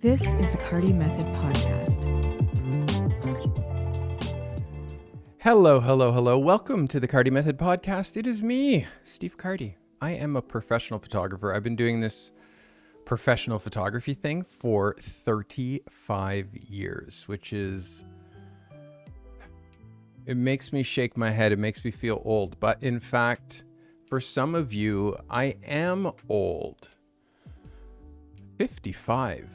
This is the Carty Method Podcast. Hello. Welcome to the Carty Method Podcast. It is me, Steve Carty. I am a professional photographer. I've been doing this professional photography thing for 35 years, which is... It makes me shake my head. It makes me feel old. But in fact, for some of you, I am old. 55.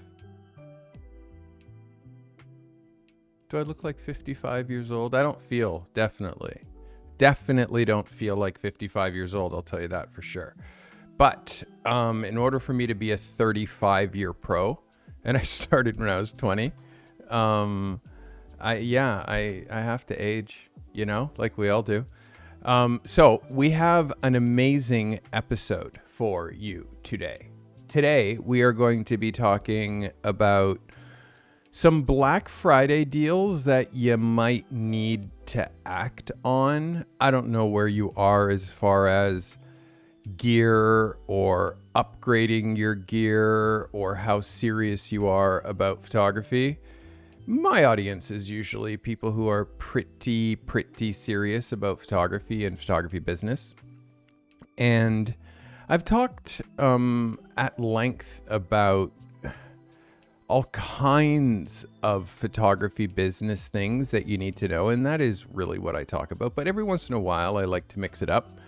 Do I look like 55 years old? I don't feel, definitely don't feel like 55 years old. I'll tell you that for sure. But in order for me to be a 35-year pro, and I started when I was 20, I have to age, like we all do. So we have an amazing episode for you today. Today, we are going to be talking about some Black Friday deals that you might need to act on. I don't know where you are as far as gear or upgrading your gear or how serious you are about photography. My audience is usually people who are pretty serious about photography and photography business. And I've talked at length about all kinds of photography business things that you need to know, and that is really what I talk about. But every once in a while, I like to mix it up.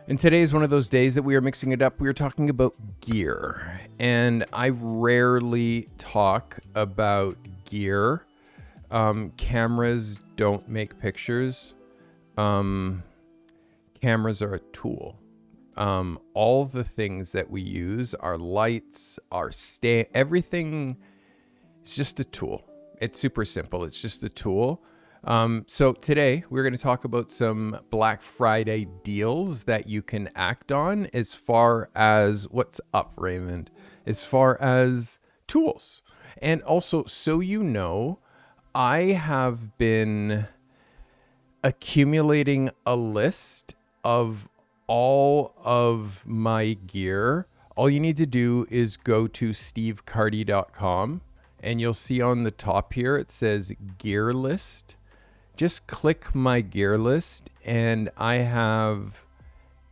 And today is one of those days that we are mixing it up. We are talking about gear, and I rarely talk about gear. Cameras don't make pictures. Cameras are a tool. All the things that we use, our lights, our everything is just a tool. It's super simple. It's just a tool. So today we're going to talk about some Black Friday deals that you can act on as far as what's up, Raymond, as far as tools. And also, so I have been accumulating a list of all of my gear. All you need to do is go to stevecarty.com and you'll see on the top here it says gear list. Just click my gear list and I have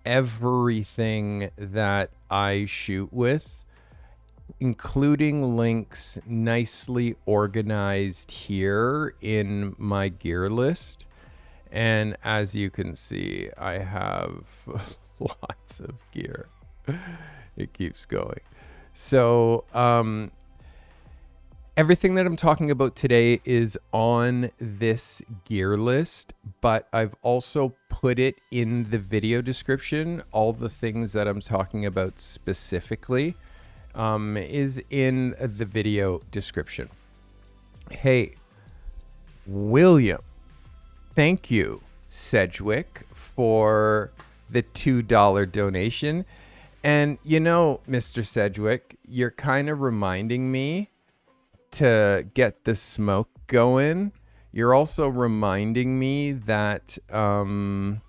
everything that I shoot with, including links nicely organized here in my gear list. And as you can see, I have lots of gear. It keeps going. So everything that I'm talking about today is on this gear list, but I've also put it in the video description. All the things that I'm talking about specifically is in the video description. Hey, William. Thank you, Sedgwick, for the $2 donation. And Mr. Sedgwick, you're kind of reminding me to get the smoke going. You're also reminding me that I'm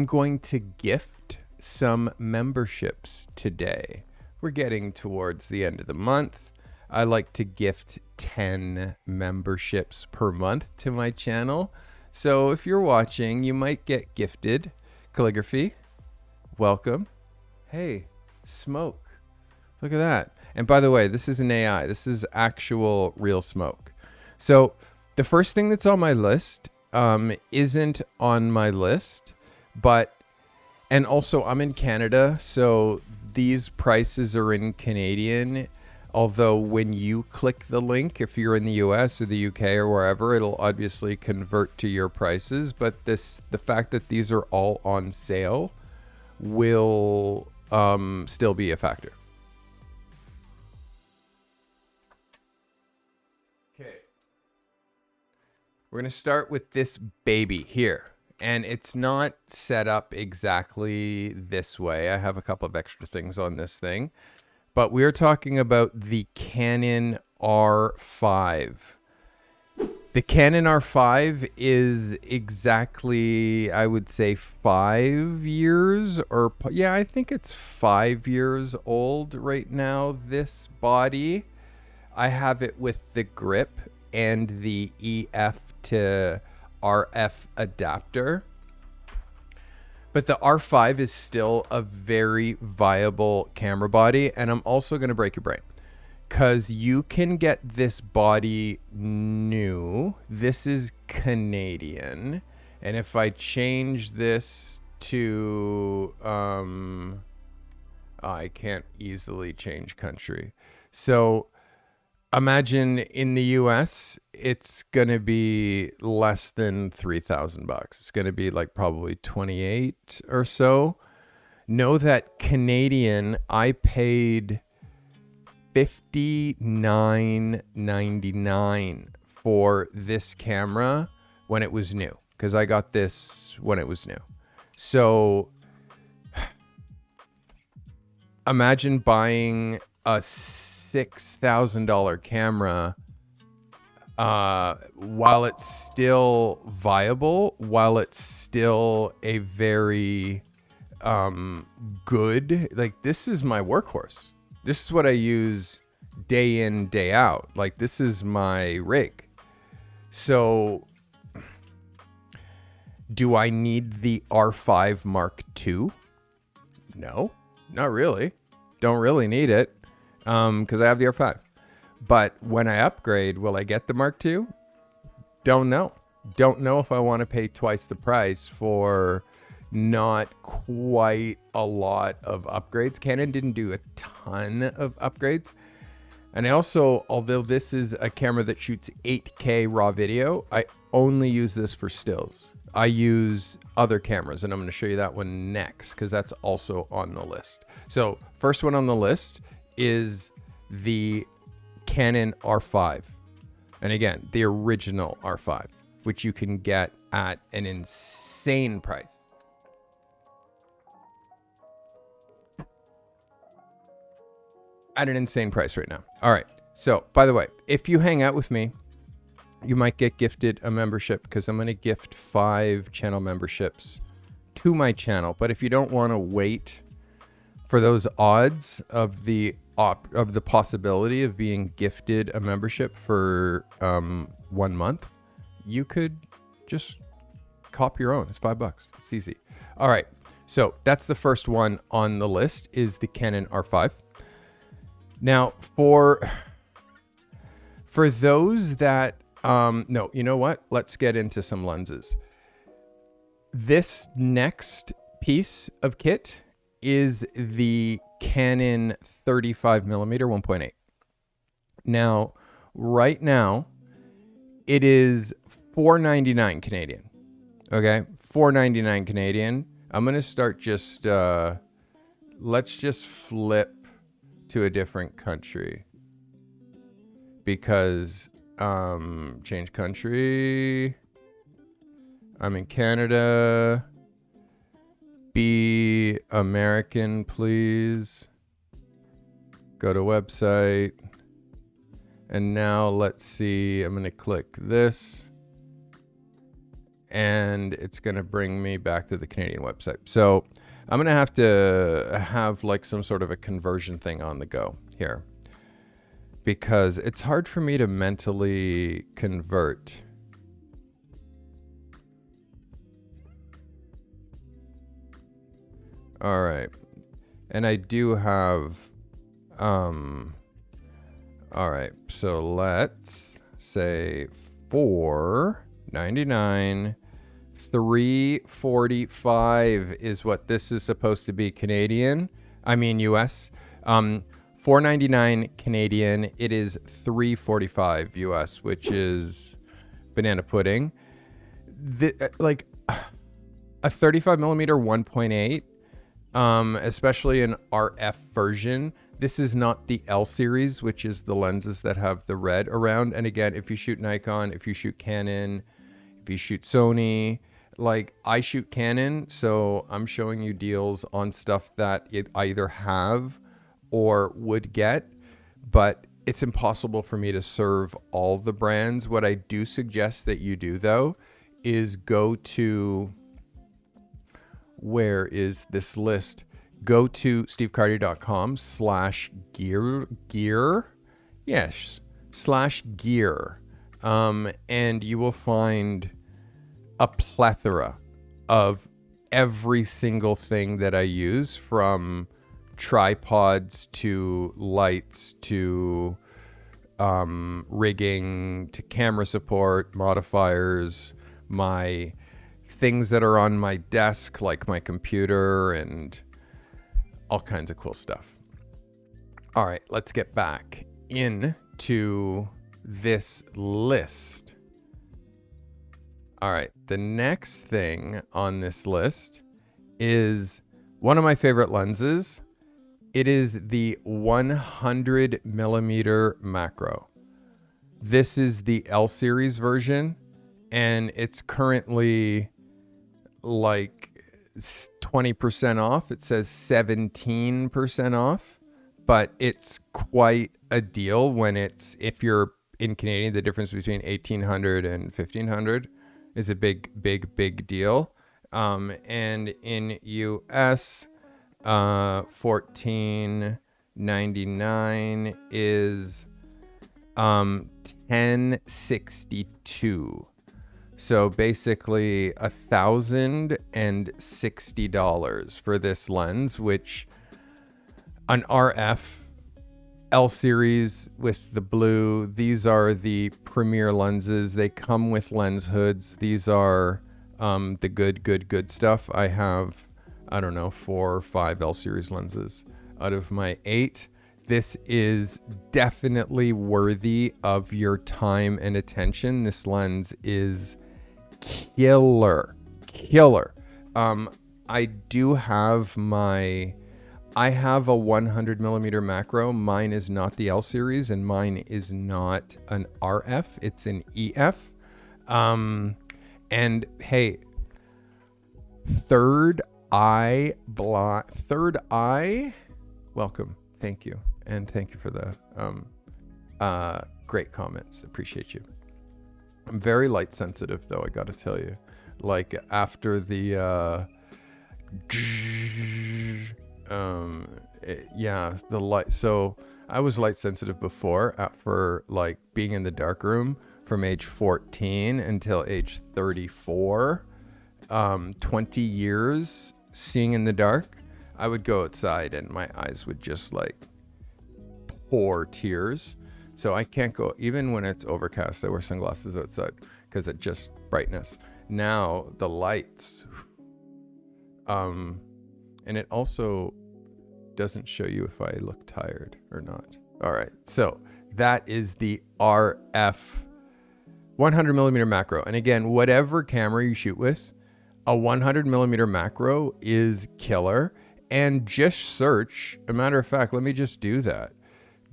going to gift some memberships today. We're getting towards the end of the month. I like to gift 10 memberships per month to my channel. So if you're watching, you might get gifted. Calligraphy, welcome. Hey, smoke. Look at that. And by the way, this is an AI. This is actual real smoke. So the first thing that's on my list isn't on my list, and also I'm in Canada, so these prices are in Canadian. Although when you click the link, if you're in the US or the UK or wherever, it'll obviously convert to your prices. But the fact that these are all on sale will still be a factor. Okay. We're going to start with this baby here. And it's not set up exactly this way. I have a couple of extra things on this thing. But we're talking about the Canon R5. The Canon R5 is exactly, I would say, 5 years I think it's 5 years old right now, this body. I have it with the grip and the EF to RF adapter. But the R5 is still a very viable camera body. And I'm also going to break your brain, because you can get this body new. This is Canadian. And if I change this to, I can't easily change country. So imagine in the US, it's going to be less than $3,000. It's going to be like probably 28 or so. Know that Canadian, I paid $59.99 for this camera when it was new, because I got this when it was new. So imagine buying a $6,000 camera while it's still viable, while it's still a very good, like, this is my workhorse. This is what I use day in, day out. Like, this is my rig. So do I need the R5 Mark II? No, not really. Don't really need it, because I have the R5. But when I upgrade, will I get the Mark II? Don't know. Don't know if I want to pay twice the price for not quite a lot of upgrades. Canon didn't do a ton of upgrades. And I also, although this is a camera that shoots 8K raw video, I only use this for stills. I use other cameras, and I'm going to show you that one next, because that's also on the list. So first one on the list is the Canon R5. And again, the original R5, which you can get at an insane price. At an insane price right now. All right. So, by the way, if you hang out with me, you might get gifted a membership, because I'm going to gift 5 channel memberships to my channel. But if you don't want to wait for those odds of the possibility of being gifted a membership for 1 month, you could just cop your own. It's $5. It's easy. All right. So that's the first one on the list, is the Canon R5. Now, for those that, no, you know what? Let's get into some lenses. This next piece of kit is the Canon 35mm 1.8. Now, right now, it is $4.99 Canadian. Okay, $4.99 Canadian. I'm gonna start just. Let's just flip to a different country, because change country. I'm in Canada. Be American, please. Go to website. And now let's see. I'm going to click this. And it's going to bring me back to the Canadian website. So I'm going to have like some sort of a conversion thing on the go here, because it's hard for me to mentally convert. All right. And I do have, all right. So let's say $4.99, $3.45 is what this is supposed to be Canadian. I mean, US. $4.99 Canadian. It is $3.45 US, which is banana pudding. Like a 35mm 1.8. Especially an RF version. This is not the L series, which is the lenses that have the red around. And again, if you shoot Nikon, if you shoot Canon, if you shoot Sony, like I shoot Canon, so I'm showing you deals on stuff that I either have or would get, but it's impossible for me to serve all the brands. What I do suggest that you do, though, is go to, where is this list? Go to stevecarty.com/gear. Yes. gear. And you will find a plethora of every single thing that I use, from tripods to lights to rigging to camera support, modifiers, my things that are on my desk, like my computer, and all kinds of cool stuff. All right, let's get back into this list. All right, the next thing on this list is one of my favorite lenses. It is the 100 millimeter macro. This is the L series version, and it's currently like 20% off. It says 17% off, but it's quite a deal when it's, if you're in Canadian, the difference between 1800 and 1500 is a big deal. And in US, $14.99 is 1062. So basically $1,060 for this lens, which an RF L series with the blue, these are the premier lenses. They come with lens hoods. These are the good stuff. I have, I don't know, 4 or 5 L series lenses out of my 8. This is definitely worthy of your time and attention. This lens is killer. I have a 100 millimeter macro. Mine is not the L series, and mine is not an RF. It's an EF. And hey, Third Eye, welcome. Thank you. And thank you for the great comments. Appreciate you. I'm very light sensitive, though, I got to tell you. Like after the the light. So I was light sensitive before, for like being in the dark room from age 14 until age 34. 20 years seeing in the dark. I would go outside and my eyes would just like pour tears. So I can't go, even when it's overcast, I wear sunglasses outside because it just brightness. Now the lights, and it also doesn't show you if I look tired or not. All right, so that is the RF 100 millimeter macro. And again, whatever camera you shoot with, a 100 millimeter macro is killer. And just search, a matter of fact, let me just do that.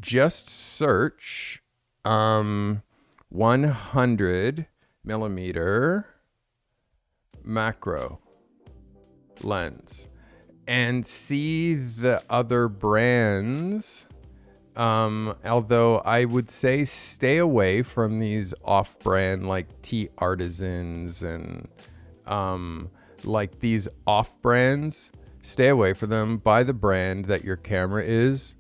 Just search 100 millimeter macro lens and see the other brands. Although I would say stay away from these off-brand like T Artisans and like these off-brands. Stay away from them. Buy the brand that your camera is.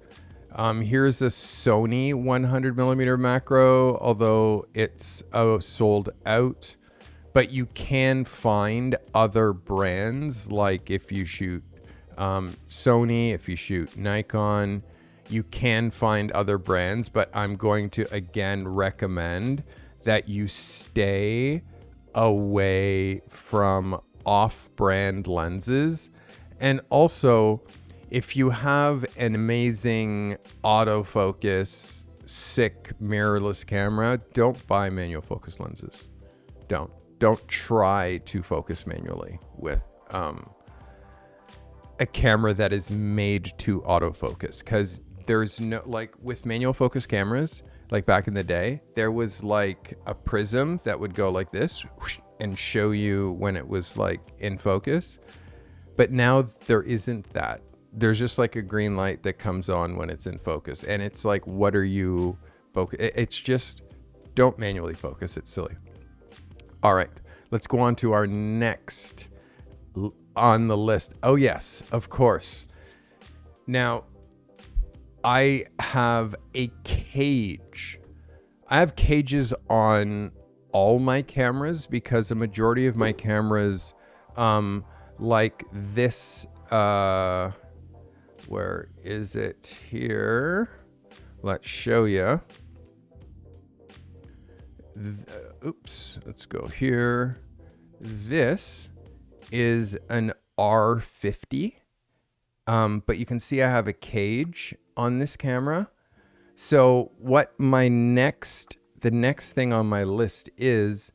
Here's a Sony 100 millimeter macro, although it's sold out. But you can find other brands, like if you shoot Sony, if you shoot Nikon, you can find other brands. But I'm going to again recommend that you stay away from off-brand lenses. And also, if you have an amazing autofocus, sick mirrorless camera, don't buy manual focus lenses. Don't try to focus manually with a camera that is made to autofocus, because there's no, like with manual focus cameras, like back in the day, there was like a prism that would go like this and show you when it was like in focus. But now there isn't that. There's just like a green light that comes on when it's in focus. And it's like, what are you focus? It's just, don't manually focus. It's silly. All right, let's go on to our next on the list. Oh yes, of course. Now, I have a cage I have cages on all my cameras because a majority of my cameras, like this, where is it here? Let's show you. Oops, let's go here. This is an R50, but you can see I have a cage on this camera. So what the next thing on my list is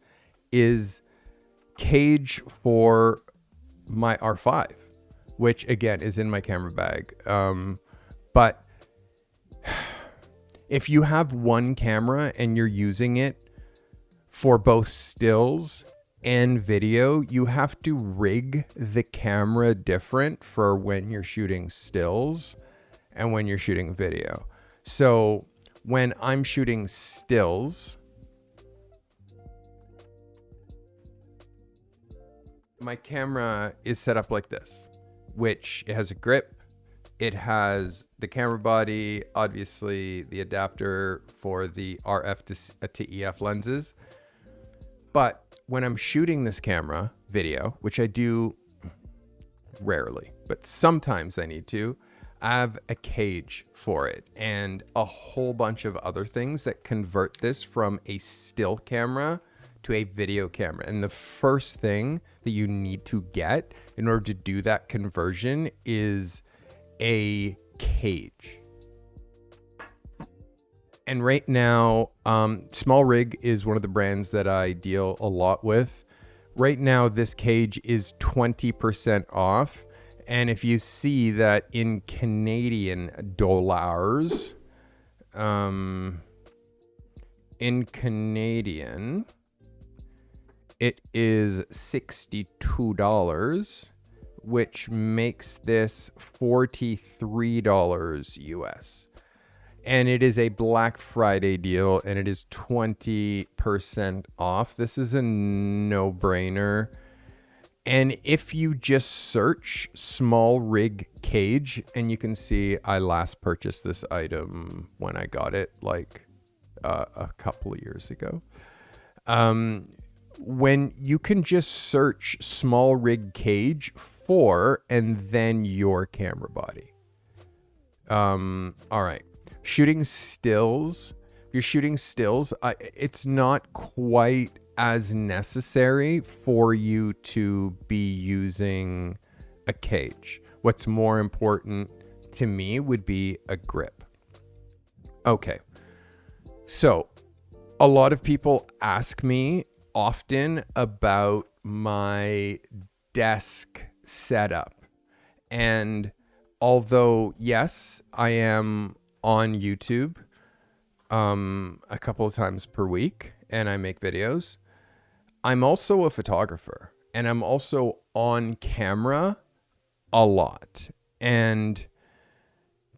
cage for my R5, which again is in my camera bag. But if you have one camera and you're using it for both stills and video, you have to rig the camera different for when you're shooting stills and when you're shooting video. So when I'm shooting stills, my camera is set up like this, which it has a grip. It has the camera body, obviously the adapter for the RF to EF lenses. But when I'm shooting this camera video, which I do rarely, but sometimes I need to, I have a cage for it and a whole bunch of other things that convert this from a still camera to a video camera. And the first thing that you need to get in order to do that conversion is a cage. And right now, Small Rig is one of the brands that I deal a lot with. Right now, this cage is 20% off. And if you see that in Canadian dollars, in Canadian, it is $62, which makes this $43 US. And it is a Black Friday deal, and it is 20% off. This is a no-brainer. And if you just search Small Rig Cage, and you can see I last purchased this item when I got it, like a couple of years ago. When you can just search Small Rig Cage for, and then your camera body. All right. Shooting stills. If you're shooting stills, it's not quite as necessary for you to be using a cage. What's more important to me would be a grip. Okay. So a lot of people ask me often about my desk setup. And although, yes, I am on YouTube a couple of times per week and I make videos, I'm also a photographer and I'm also on camera a lot. And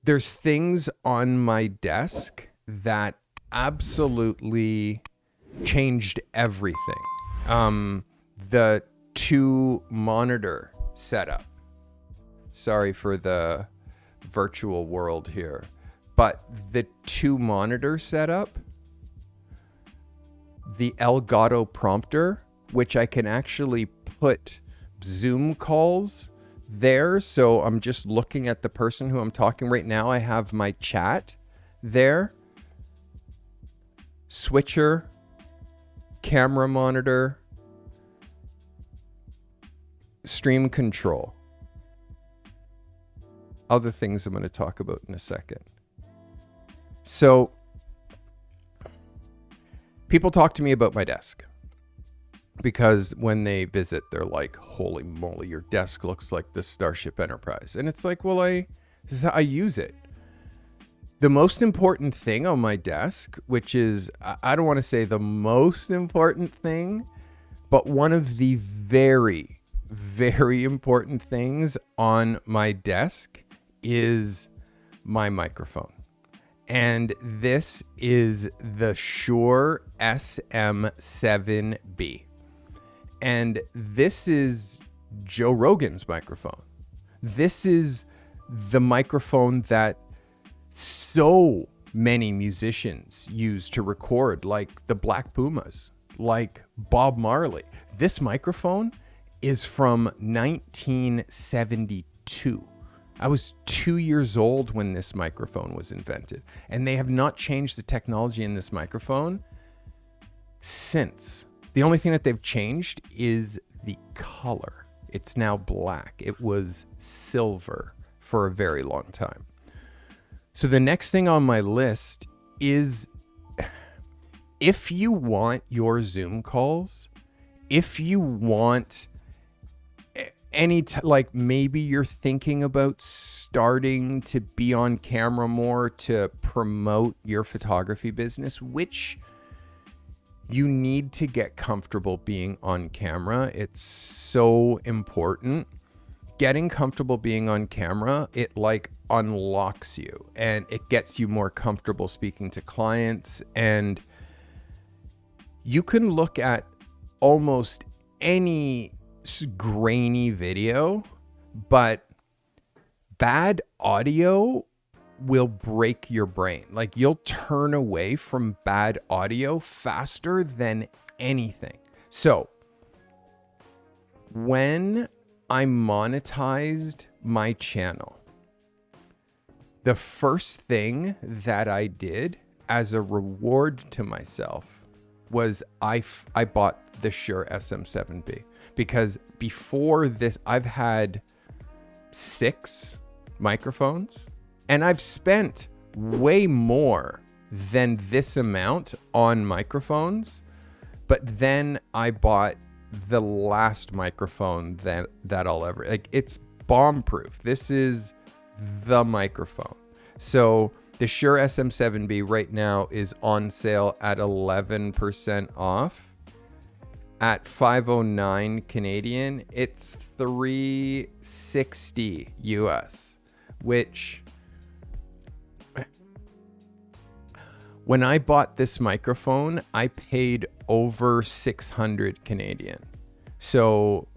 there's things on my desk that absolutely changed everything. The 2 monitor setup. Sorry for the virtual world here. But the 2 monitor setup, the Elgato prompter, which I can actually put Zoom calls there. So I'm just looking at the person who I'm talking right now. I have my chat there. Switcher, camera monitor, stream control. Other things I'm going to talk about in a second. So people talk to me about my desk because when they visit, they're like, holy moly, your desk looks like the Starship Enterprise. And it's like, well, I use it. The most important thing on my desk, which is, I don't want to say the most important thing, but one of the very, very important things on my desk is my microphone. And this is the Shure SM7B. And this is Joe Rogan's microphone. This is the microphone that so many musicians use to record, like the Black Pumas, like Bob Marley. This microphone is from 1972. I was 2 years old when this microphone was invented, and they have not changed the technology in this microphone since. The only thing that they've changed is the color. It's now black. It was silver for a very long time. So the next thing on my list is, if you want your Zoom calls, if you want like maybe you're thinking about starting to be on camera more to promote your photography business, which you need to get comfortable being on camera. It's so important. Getting comfortable being on camera, it like unlocks you and it gets you more comfortable speaking to clients. And you can look at almost any grainy video, but bad audio will break your brain. Like, you'll turn away from bad audio faster than anything. So when I monetized my channel, the first thing that I did as a reward to myself was I bought the Shure SM7B, because before this I've had 6 microphones and I've spent way more than this amount on microphones, but then I bought the last microphone that I'll ever, like, it's bomb proof. This is the microphone. So the Shure SM7B right now is on sale at 11% off. At $509 Canadian, it's $360 US, which, when I bought this microphone, I paid over 600 Canadian. So,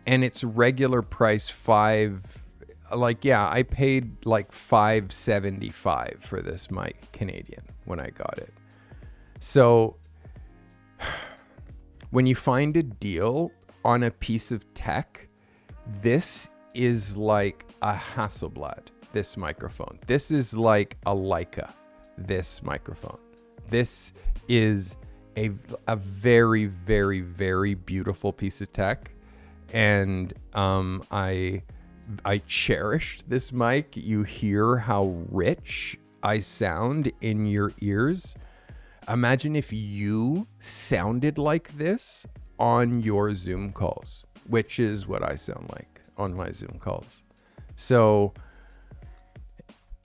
and it's regular price I paid like $575 for this mic Canadian when I got it. So when you find a deal on a piece of tech, this is like a Hasselblad, this microphone. This is like a Leica, this microphone. This is a very, very, very beautiful piece of tech. And I cherished this mic. You hear how rich I sound in your ears. Imagine if you sounded like this on your Zoom calls, which is what I sound like on my Zoom calls. So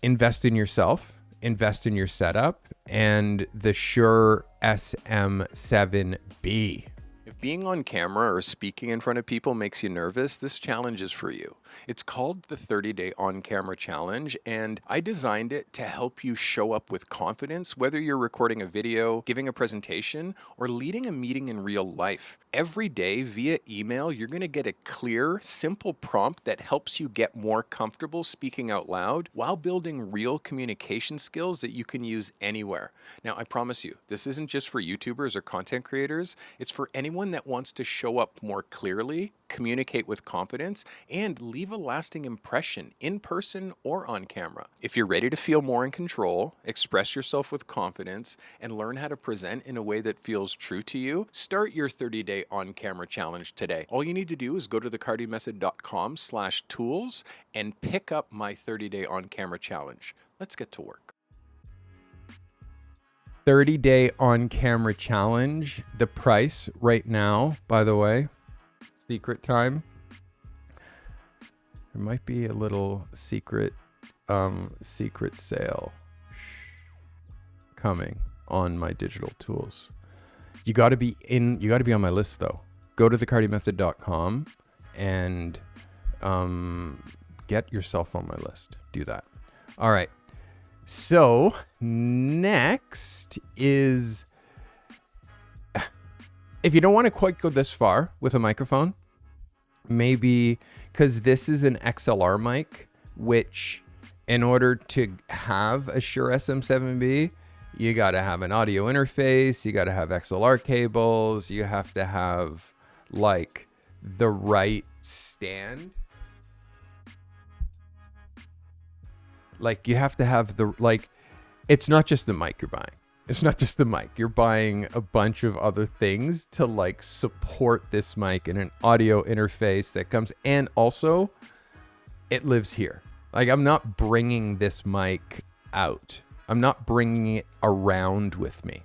invest in yourself, invest in your setup, and the Shure SM7B. If being on camera or speaking in front of people makes you nervous, this challenge is for you. It's called the 30-Day On-Camera Challenge, and I designed it to help you show up with confidence, whether you're recording a video, giving a presentation, or leading a meeting in real life. Every day via email, you're going to get a clear, simple prompt that helps you get more comfortable speaking out loud while building real communication skills that you can use anywhere. Now, I promise you, this isn't just for YouTubers or content creators. It's for anyone that wants to show up more clearly, communicate with confidence, and leave a lasting impression in person or on camera. If you're ready to feel more in control, express yourself with confidence, and learn how to present in a way that feels true to you, start your 30-Day On-Camera Challenge today. All you need to do is go to thecartymethod.com/tools and pick up my 30-Day On-Camera Challenge. Let's get to work. 30-Day On-Camera Challenge. The price right now, by the way, secret time. There might be a little secret sale coming on my digital tools. You got to be on my list though. Go to thecartymethod.com and get yourself on my list. Do that. All right. So next is, if you don't want to quite go this far with a microphone, maybe, because this is an XLR mic, which In order to have a Shure SM7B, you got to have an audio interface, you got to have XLR cables, you have to have like the right stand. Like you have to have the, like, it's not just the mic you're buying. It's not just the mic. You're buying a bunch of other things to like support this mic and an audio interface that comes, and also it lives here. Like I'm not bringing this mic out. I'm not bringing it around with me.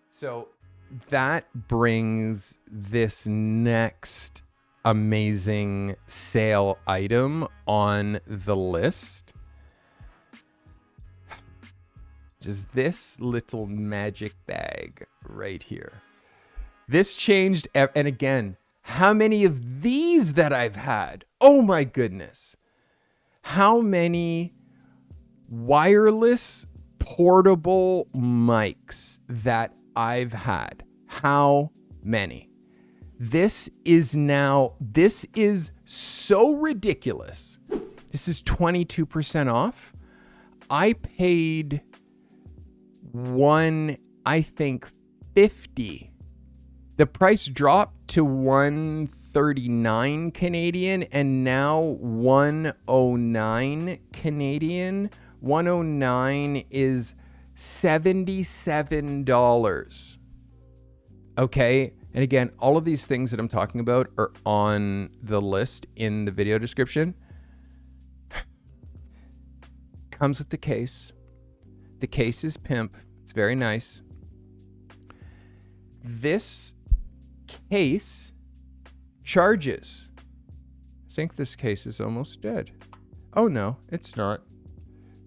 So that brings this next amazing sale item on the list. Just this little magic bag right here. This changed, and again, how many of these that I've had? Oh my goodness. How many wireless portable mics that I've had? How many? This is so ridiculous. This is 22% off. I paid I think 50. The price dropped to 139 Canadian and now 109 Canadian. 109 is $77. Okay. And again, all of these things that I'm talking about are on the list in the video description. Comes with the case. The case is pimp. It's very nice. This case charges. I think this case is almost dead. Oh no, it's not.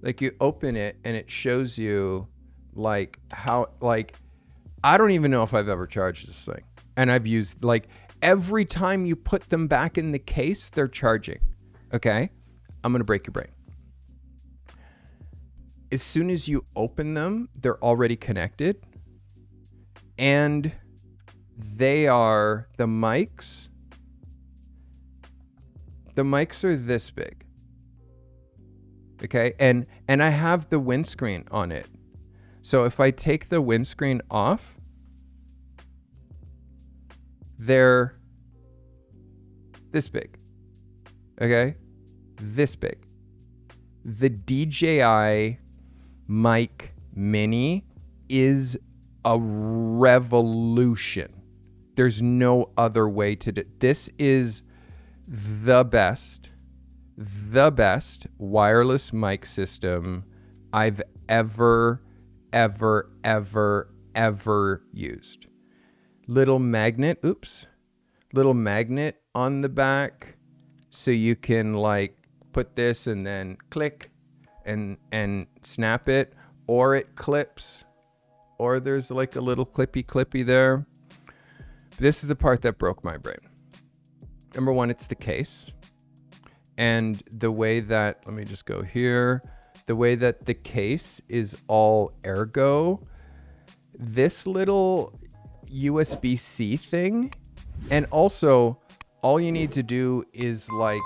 Like you open it and it shows you like how, like, I don't even know if I've ever charged this thing. And I've used, like, every time you put them back in the case, they're charging. Okay? I'm going to break your brain. As soon as you open them, they're already connected. And they are, the mics are this big. Okay? And I have the windscreen on it. So if I take the windscreen off, they're this big. Okay? This big. The DJI Mic Mini is a revolution. There's no other way to do. This is the best wireless mic system I've ever used. Little magnet on the back, so you can like put this and then click and snap it, or it clips, or there's like a little clippy there. This is the part that broke my brain. Number one, it's the case. And the way that, let me just go here, the way that the case is all ergo, this little USB-C thing, and also all you need to do is like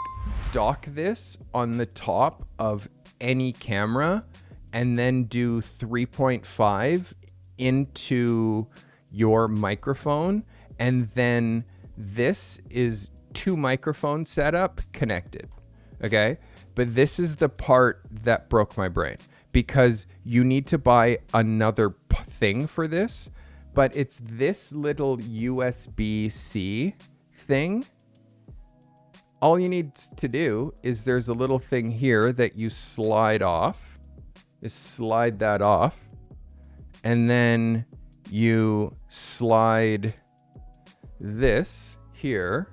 dock this on the top of any camera and then do 3.5 into your microphone, and then this is 2 microphone setup connected. Okay, but this is the part that broke my brain, because you need to buy another thing for this, but it's this little USB-C thing. All you need to do is there's a little thing here that you slide off. Just slide that off. And then you slide this here.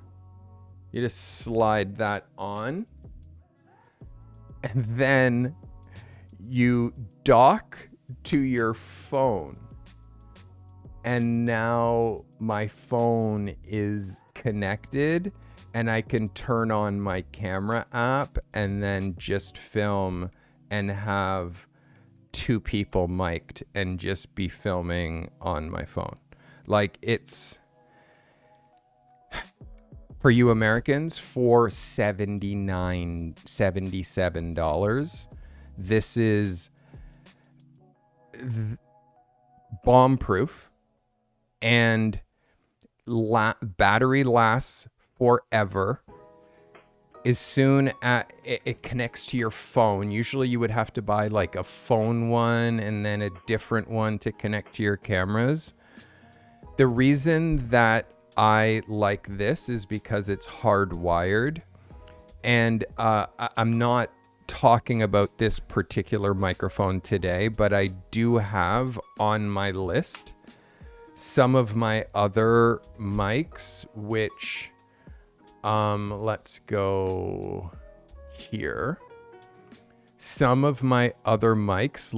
You just slide that on. And then you dock to your phone. And now my phone is connected, and I can turn on my camera app and then just film and have 2 people mic'd and just be filming on my phone. Like, it's for you Americans for $77. This is bomb proof, and battery lasts forever. As soon as it connects to your phone, usually you would have to buy like a phone one and then a different one to connect to your cameras. The reason that I like this is because it's hardwired, and I'm not talking about this particular microphone today, but I do have on my list some of my other mics, which let's go here. Some of my other mics,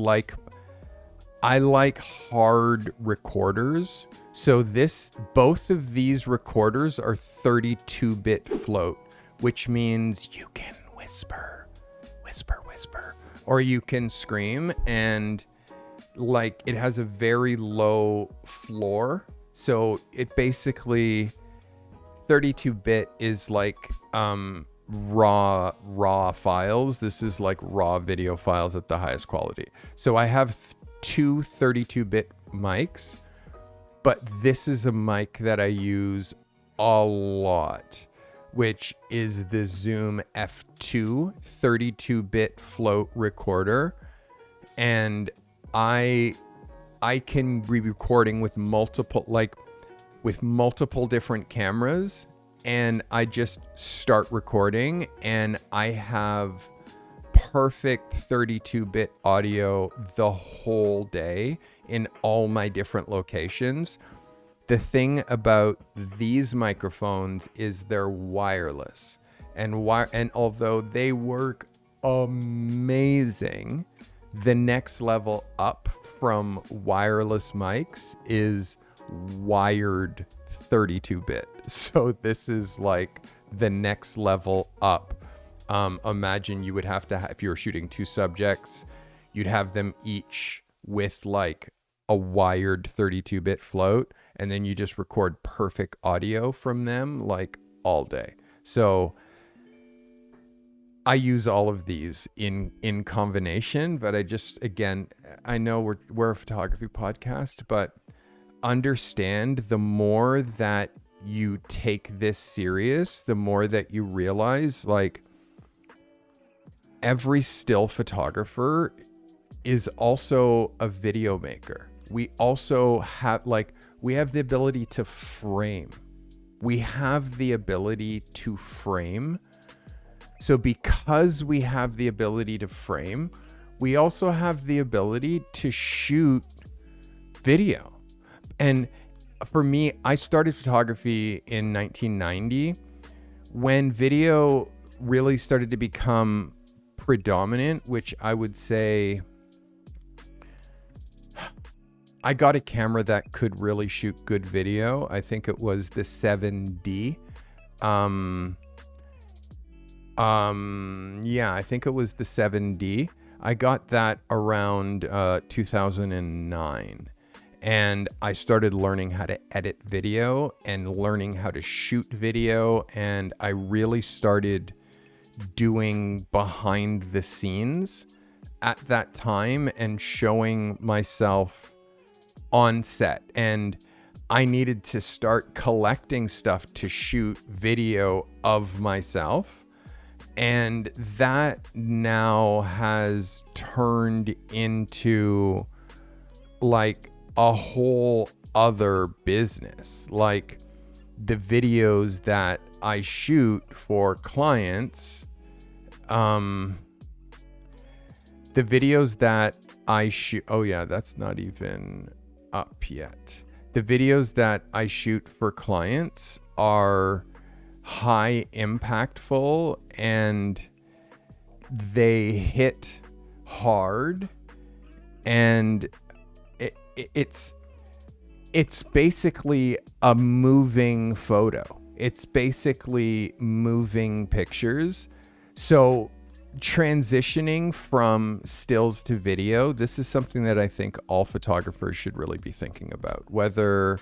I like hard recorders. So both of these recorders are 32-bit float, which means you can whisper, or you can scream, and it has a very low floor. So it basically 32-bit is raw files. This is like raw video files at the highest quality. So I have two 32-bit mics, but this is a mic that I use a lot, which is the Zoom F2 32-bit float recorder. And I can be recording with multiple different cameras, and I just start recording, and I have perfect 32-bit audio the whole day in all my different locations. The thing about these microphones is they're wireless, and although they work amazing, the next level up from wireless mics is wired 32-bit. So this is like the next level up. Imagine you would have to if you were shooting two subjects, you'd have them each with like a wired 32-bit float, and then you just record perfect audio from them like all day. So I use all of these in combination, but I know we're a photography podcast, but understand, the more that you take this serious, the more that you realize every still photographer is also a video maker. We also have we have the ability to frame. We have the ability to frame. So because we have the ability to frame, we also have the ability to shoot video. And for me, I started photography in 1990 when video really started to become predominant, which I would say I got a camera that could really shoot good video. I think it was the 7D. I think it was the 7D. I got that around 2009. And I started learning how to edit video and learning how to shoot video. And I really started doing behind the scenes at that time and showing myself on set. And I needed to start collecting stuff to shoot video of myself. And that now has turned into a whole other business. Like the videos that I shoot for clients, the videos that I shoot, that's not even up yet. The videos that I shoot for clients are high impactful, and they hit hard, and it's basically a moving photo. It's basically moving pictures. So transitioning from stills to video, this is something that I think all photographers should really be thinking about. Whether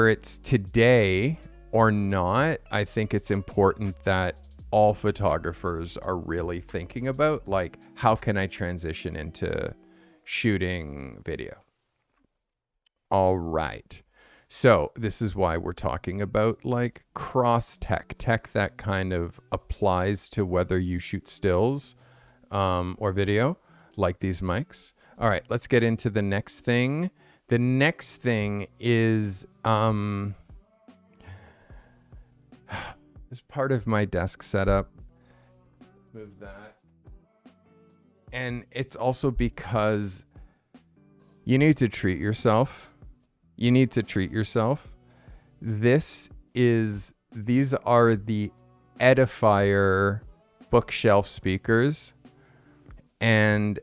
it's today or not, I think it's important that all photographers are really thinking about, like, how can I transition into shooting video? All right. So this is why we're talking about like cross tech that kind of applies to whether you shoot stills or video, like these mics. All right, let's get into the next thing. The next thing is as part of my desk setup. Move that. And it's also because you need to treat yourself. You need to treat yourself. These are the Edifier bookshelf speakers. And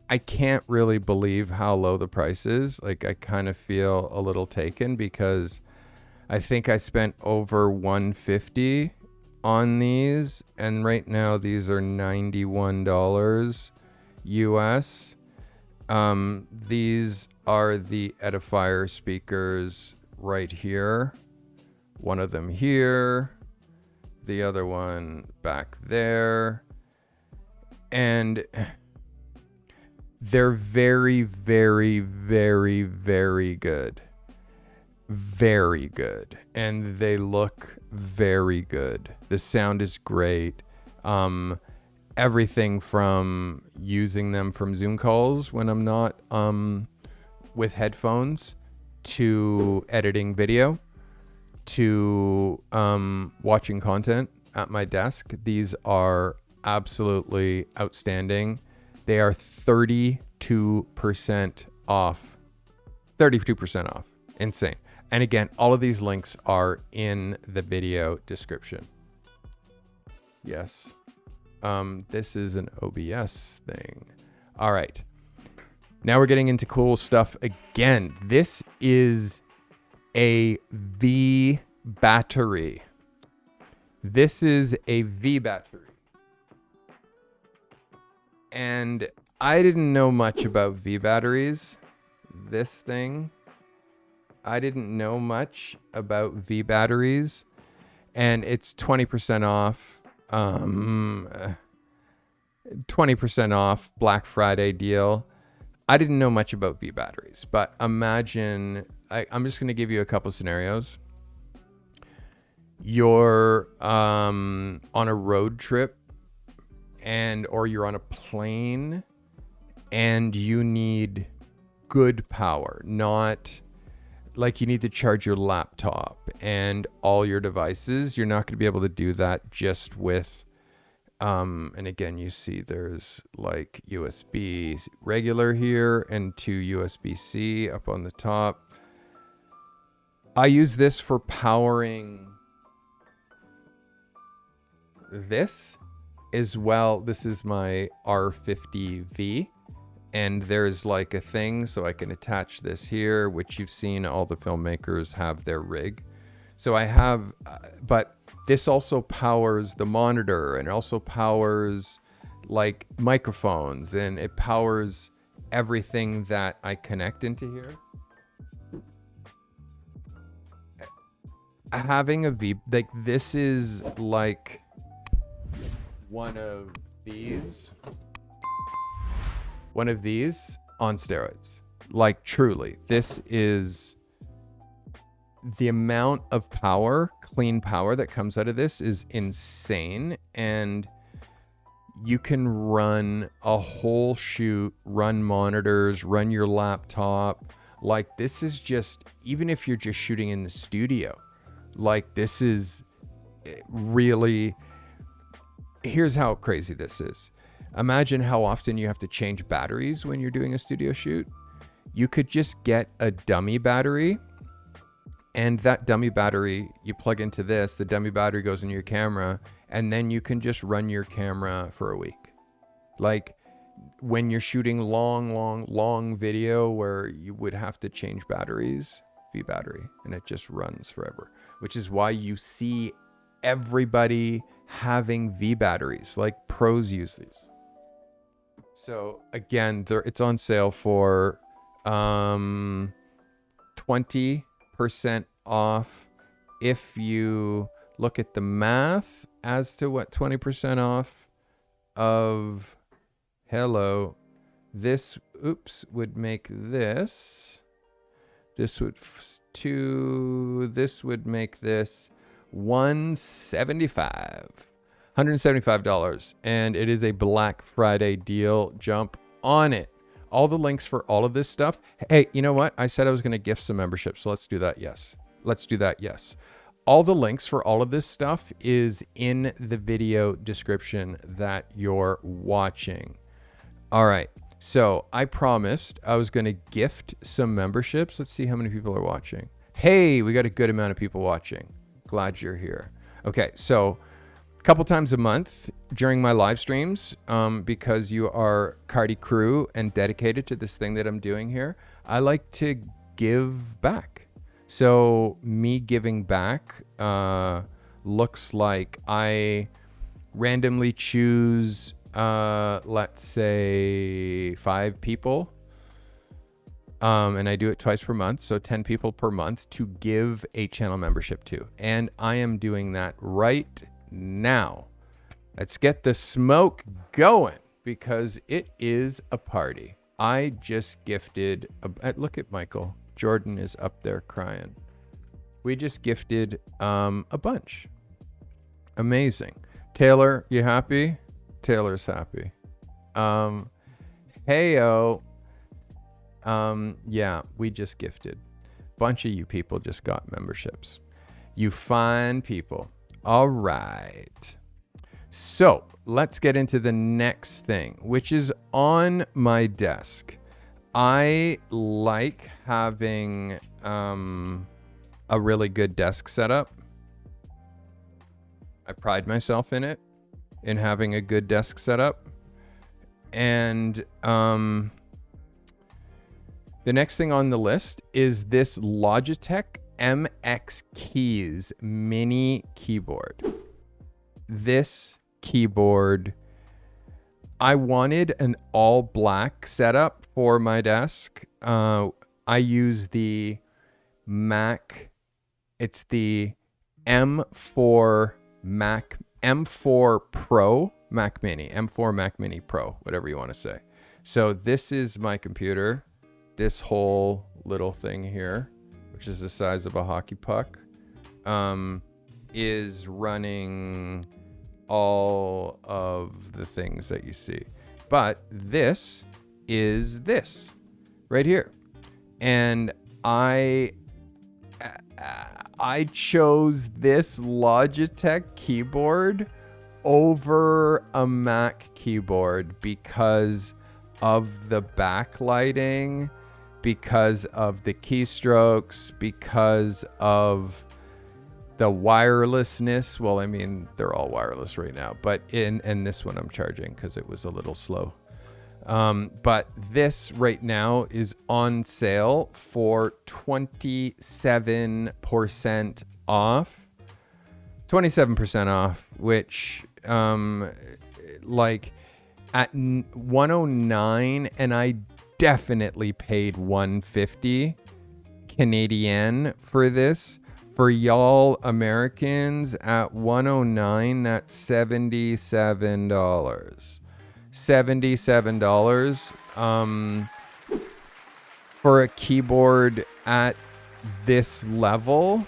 I can't really believe how low the price is. Like, I kind of feel a little taken because I think I spent over $150 on these. And right now these are $91 US. These are the Edifier speakers right here. One of them here, the other one back there. And they're very, very, very, very good. Very good. And they look very good. The sound is great. Everything from using them from Zoom calls when I'm not with headphones, to editing video, to watching content at my desk. These are absolutely outstanding. They are 32% off. 32% off. Insane. And again, all of these links are in the video description. Yes. This is an OBS thing. All right. Now we're getting into cool stuff again. This is a V battery. This is a V battery. And I didn't know much about V batteries. This thing. I didn't know much about V batteries. And it's 20% off. 20% off Black Friday deal. I didn't know much about V batteries, but imagine, I'm just going to give you a couple scenarios. You're on a road trip or you're on a plane and you need good power, not like you need to charge your laptop and all your devices. You're not going to be able to do that just with, and again, you see there's like USB regular here and 2 USB-C up on the top. I use this for powering this as well. This is my R50V. And there's like a thing so I can attach this here, which you've seen all the filmmakers have their rig. So I have, but this also powers the monitor and also powers like microphones, and it powers everything that I connect into here. Having a V, like this is like one of these on steroids. Like truly, this is the amount of power, clean power that comes out of this is insane. And you can run a whole shoot, run monitors, run your laptop. Like this is just, even if you're just shooting in the studio, like this is really, here's how crazy this is. Imagine how often you have to change batteries when you're doing a studio shoot. You could just get a dummy battery, and that dummy battery, you plug into this, the dummy battery goes in your camera, and then you can just run your camera for a week. Like when you're shooting long video where you would have to change batteries, V battery, and it just runs forever, which is why you see everybody having V batteries. Like pros use these. So again, it's on sale for 20% off. If you look at the math as to what 20% off of hello, this would make this would make this $175, and it is a Black Friday deal. Jump on it. All the links for all of this stuff. Hey, you know what? I said I was going to gift some memberships, so let's do that. Yes. All the links for all of this stuff is in the video description that you're watching. All right. So I promised I was going to gift some memberships. Let's see how many people are watching. Hey, we got a good amount of people watching. Glad you're here. Okay. So a couple times a month during my live streams, because you are Carty crew and dedicated to this thing that I'm doing here, I like to give back. So me giving back looks like I randomly choose, let's say 5 people, and I do it twice per month, so 10 people per month to give a channel membership to. And I am doing that right now. Let's get the smoke going because it is a party. I just gifted, look at Michael. Jordan is up there crying. We just gifted a bunch. Amazing. Taylor, you happy? Taylor's happy. Heyo. Yeah, we just gifted. Bunch of you people just got memberships. You fine people. All right. So let's get into the next thing, which is on my desk. I like having a really good desk setup. I pride myself in it, in having a good desk setup. And the next thing on the list is this Logitech MX Keys mini keyboard. This keyboard, I wanted an all black setup for my desk. I use the Mac. It's the M4 Pro Mac Mini, M4 Mac Mini Pro, whatever you want to say. So this is my computer. This whole little thing here, which is the size of a hockey puck, is running all of the things that you see. But this is this right here. And I chose this Logitech keyboard over a Mac keyboard because of the backlighting, because of the keystrokes, because of the wirelessness. Well, I mean, they're all wireless right now, but and this one I'm charging because it was a little slow. But this right now is on sale for 27% off. 27% off, which like at 109, and I definitely paid 150 Canadian for this. For y'all Americans, at 109, that's $77. $77 for a keyboard at this level.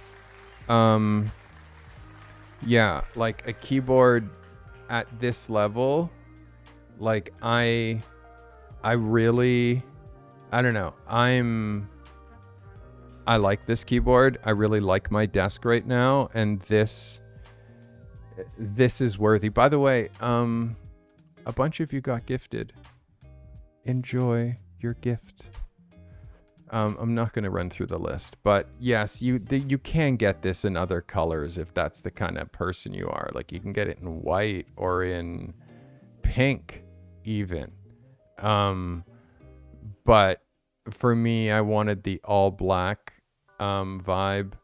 Yeah, like a keyboard at this level, like I really, I don't know. I like this keyboard. I really like my desk right now, and this is worthy. By the way, a bunch of you got gifted. Enjoy your gift. I'm not going to run through the list, but yes, you can get this in other colors if that's the kind of person you are. Like you can get it in white or in pink even. But for me, I wanted the all black vibe,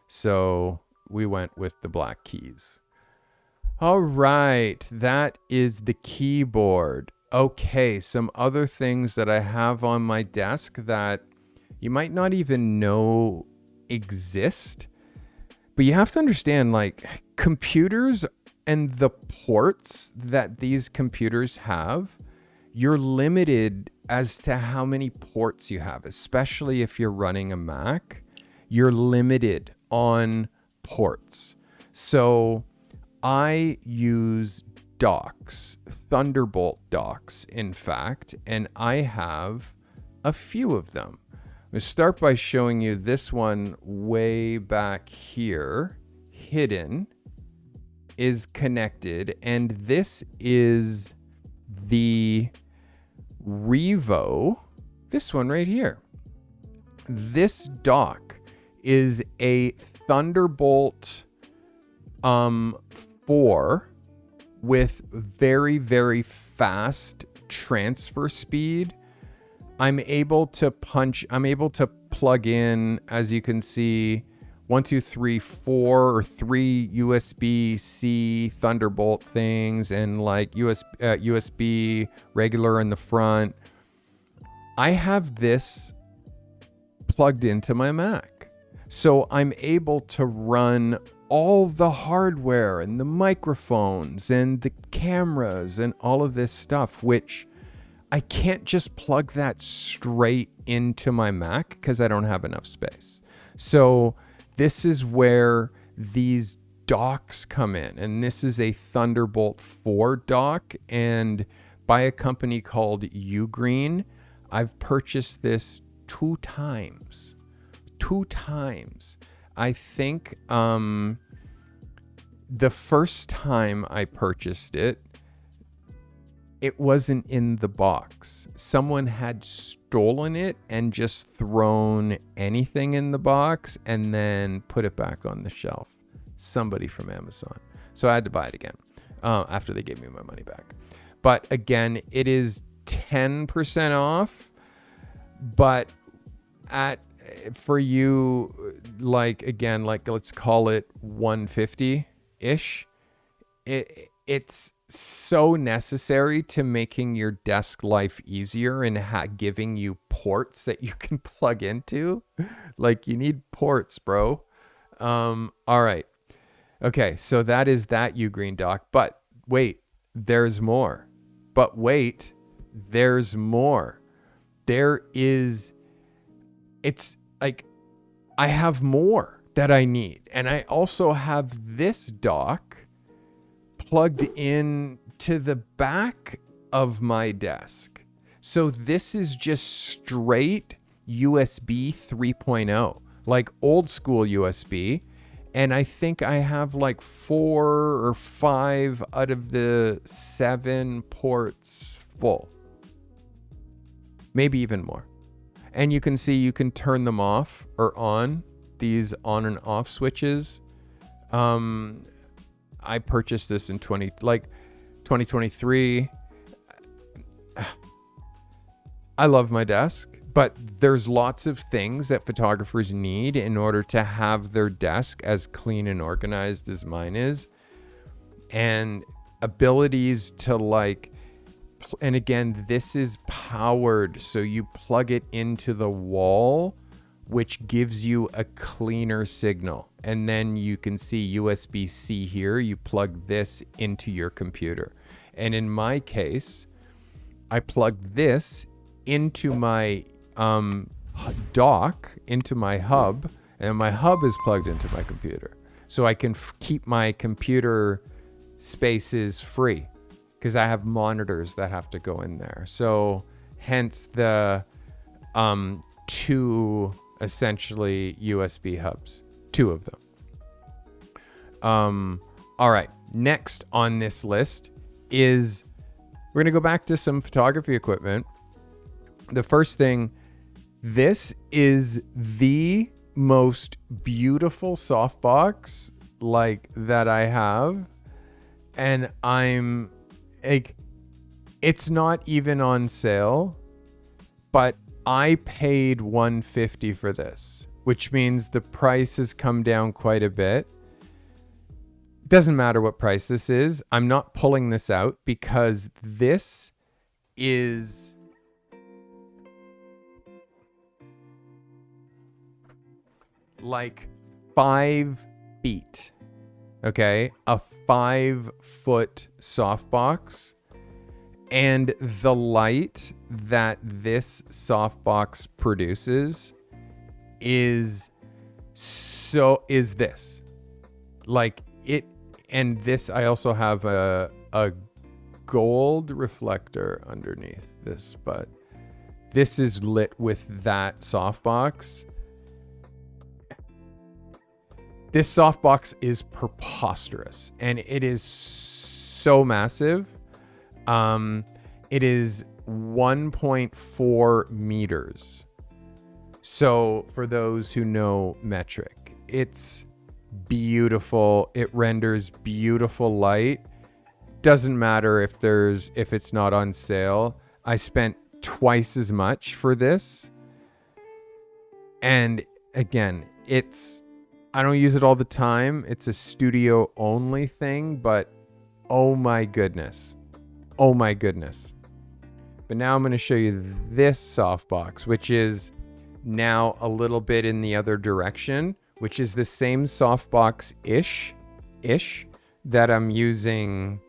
so we went with the black keys. All right, that is the keyboard. Okay, some other things that I have on my desk that you might not even know exist. But you have to understand, like, computers and the ports that these computers have, you're limited as to how many ports you have, especially if you're running a Mac. You're limited on ports. So I use docks, Thunderbolt docks, in fact, and I have a few of them. I'm going to start by showing you this one way back here, hidden, is connected, and this is the Revo, this one right here. This dock is a Thunderbolt 4 with very, very fast transfer speed. I'm able to plug in, as you can see, 4 or 3 USB-C Thunderbolt things and like USB regular in the front. I have this plugged into my Mac. So I'm able to run all the hardware and the microphones and the cameras and all of this stuff, which I can't just plug that straight into my Mac because I don't have enough space. So this is where these docks come in. And this is a Thunderbolt 4 dock, and by a company called Ugreen. I've purchased this 2 times. 2 times. I think the first time I purchased it, it wasn't in the box. Someone had stolen it and just thrown anything in the box and then put it back on the shelf. Somebody from Amazon. So I had to buy it again after they gave me my money back. But again, it is 10% off. But for you, like, again, like, let's call it 150-ish. It's so necessary to making your desk life easier and giving you ports that you can plug into. Like, you need ports, bro. All right. Okay, so that is that Ugreen dock. But wait, there's more. But wait, there's more. It's like, I have more that I need. And I also have this dock plugged in to the back of my desk. So this is just straight USB 3.0, like old school USB. And I think I have like 4 or 5 out of the 7 ports full. Maybe even more. And you can see you can turn them off or on, these on and off switches. I purchased this in 2023. I love my desk, but there's lots of things that photographers need in order to have their desk as clean and organized as mine is. And abilities to like, and again, this is powered. So you plug it into the wall, which gives you a cleaner signal. And then you can see USB-C here. You plug this into your computer. And in my case, I plug this into my dock, into my hub, and my hub is plugged into my computer. So I can keep my computer spaces free because I have monitors that have to go in there. So hence the 2 essentially USB hubs, 2 of them. All right, next on this list is we're going to go back to some photography equipment. The first thing, this is the most beautiful softbox like that I have. And I'm like, it's not even on sale, but I paid $150 for this, which means the price has come down quite a bit. Doesn't matter what price this is. I'm not pulling this out because this is like 5 feet. Okay, a 5-foot softbox, and the light that this softbox produces is this. Like it, and this, I also have a gold reflector underneath this, but this is lit with that softbox. This softbox is preposterous, and it is so massive. It is 1.4 meters. So for those who know metric, it's beautiful. It renders beautiful light. Doesn't matter if it's not on sale. I spent twice as much for this. And again, I don't use it all the time. It's a studio only thing, but oh my goodness. Oh my goodness. But now I'm going to show you this softbox, which is now a little bit in the other direction, which is the same softbox-ish that I'm using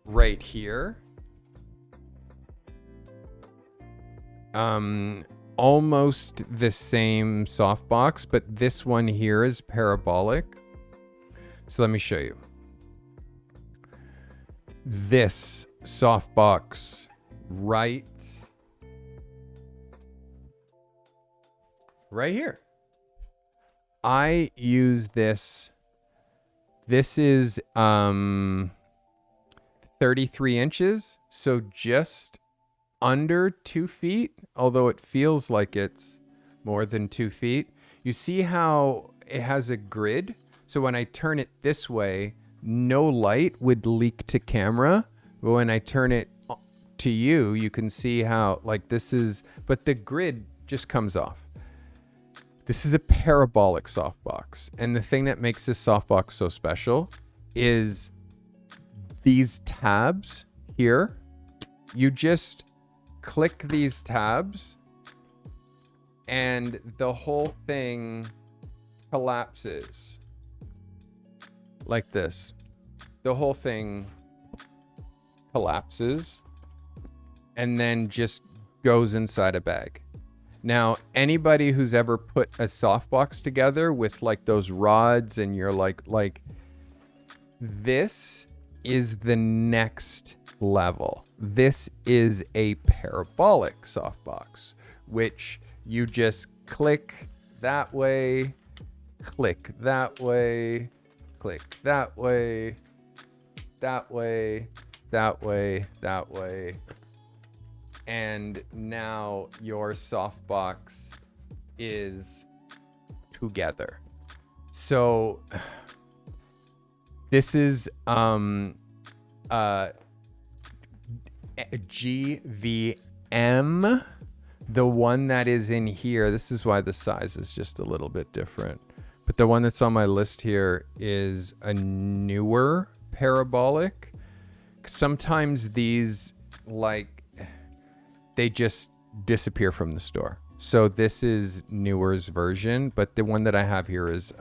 right here. Almost the same softbox, but this one here is parabolic. So let me show you. This softbox right here. I use this. This is 33 inches, so just under 2 feet, although it feels like it's more than 2 feet. You see how it has a grid? So when I turn it this way, no light would leak to camera. But when I turn it to you, you can see how like this is, but the grid just comes off. This is a parabolic softbox. And the thing that makes this softbox so special is these tabs here. You just click these tabs and the whole thing collapses like this. The whole thing collapses and then just goes inside a bag. Now, anybody who's ever put a softbox together with like those rods and you're like this is the next level. This is a parabolic softbox, which you just click that way, click that way, click that way, that way, that way, that way. And now your softbox is together. So this is GVM. The one that is in here, this is why the size is just a little bit different. But the one that's on my list here is a newer parabolic. Sometimes these, like, they just disappear from the store. So this is newer's version, but the one that I have here is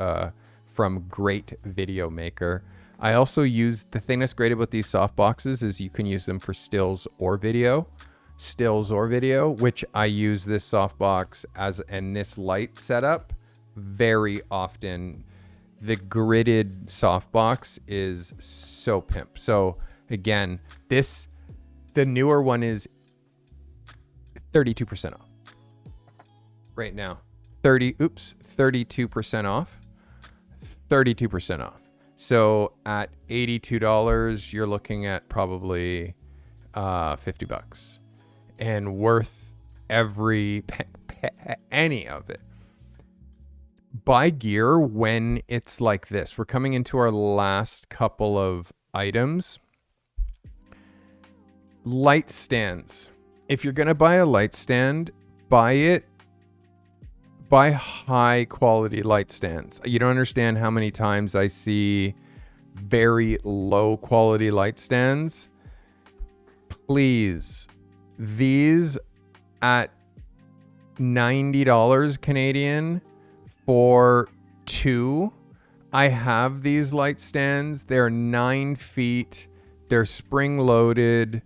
from Great Video Maker. I also use, the thing that's great about these soft boxes is you can use them for stills or video, which I use this softbox as, and this light setup very often. The gridded softbox is so pimp. So again, the newer one is 32% off right now. 32% off. 32% off. So at $82, you're looking at probably $50 and worth every penny of it. Buy gear when it's like this. We're coming into our last couple of items. Light stands. If you're going to buy a light stand, buy high quality light stands. You don't understand how many times I see very low quality light stands. Please, these at $90 Canadian For 2, I have these light stands. They're 9 feet. They're spring loaded.